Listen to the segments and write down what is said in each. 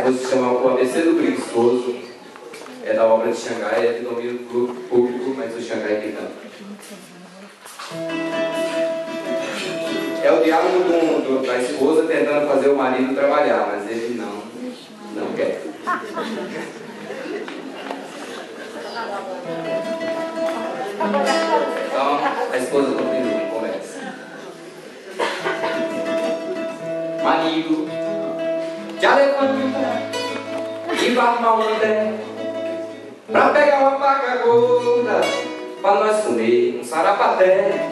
música se chama O ABC do Preguiçoso. É da obra de Xangai, é de domínio público, mas o Xangai que canta. É o diálogo da esposa tentando fazer o marido trabalhar, mas ele não quer. Então, a esposa continua, conversa. Marido, já levanta e vai arrumar um andé pra pegar uma vaca gorda pra nós comer um sarapaté.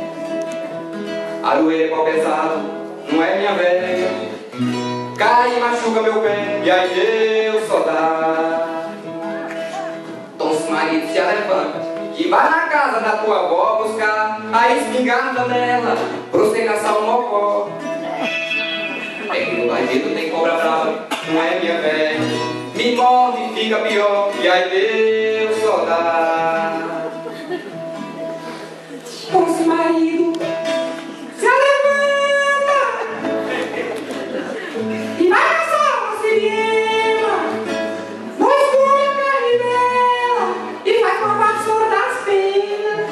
Aroeira é pau pesado, não é minha velha, cai e machuca meu pé, e aí Deus só dá. Então se marido se levanta e vai na casa da tua avó buscar a espingarda dela pra você caçar um mocó. É que no bandido tem cobra brava, não é minha velha, me morre e fica pior, e aí Deus só dá. Então se marido se levanta e vai caçar uma siriema, nós come a carne dela e faz uma vassoura das penas.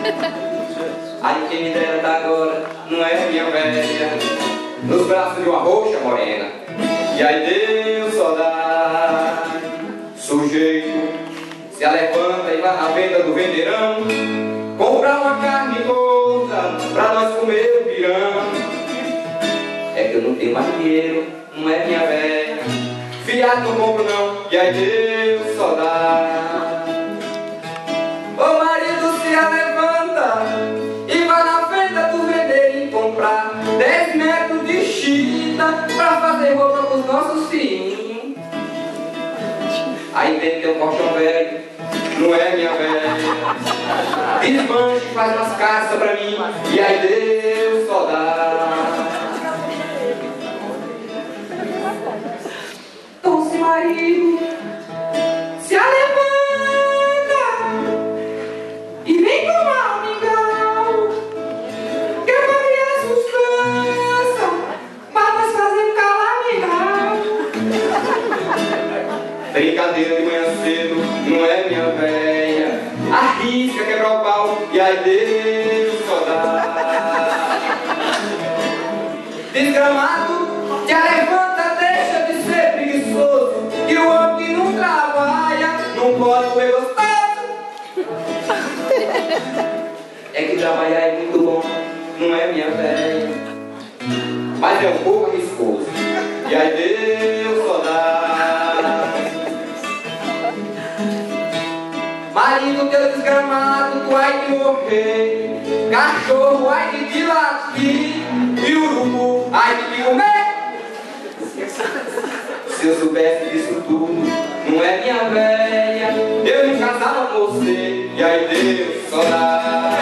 Aí quem me dera tá agora não é minha velha, nos braços de uma roxa morena, e aí Deus só dá. Sujeito se levanta e vai na venda do vendeirão comprar uma carne gorda pra nós comer o pirão. É que eu não tenho mais dinheiro, não é minha velha, fiado não compro não, e aí Deus só dá. O marido se levanta e vai na venda do vendeirinho comprar 10 metros de chita pra fazer roupa pros nossos filhinhos. Aí vem ter um colchão velho, não é minha velha, desmanche e faz umas caças pra mim, e aí Deus só dá. Então se marido se levanta e vem tomar um mingau, que é pra criar sustância, pra nós fazer um calaminal. Brincadeira de manhã cedo, não é minha velha, arrisca quebrar o pau, e aí Deus só dá. Desgramado, te levanta, deixa de ser preguiçoso, que o homem que não trabalha não pode comer gostoso. É que trabalhar é muito bom, não é minha velha, mas é um pouco arriscoso, e aí Deus só dá. Marido teu desgramado, tu vai te morrer, cachorro vai te latir e urubu vai te comer. Se eu soubesse disso tudo, não é minha velha, eu me casava com você, e aí Deus só dá.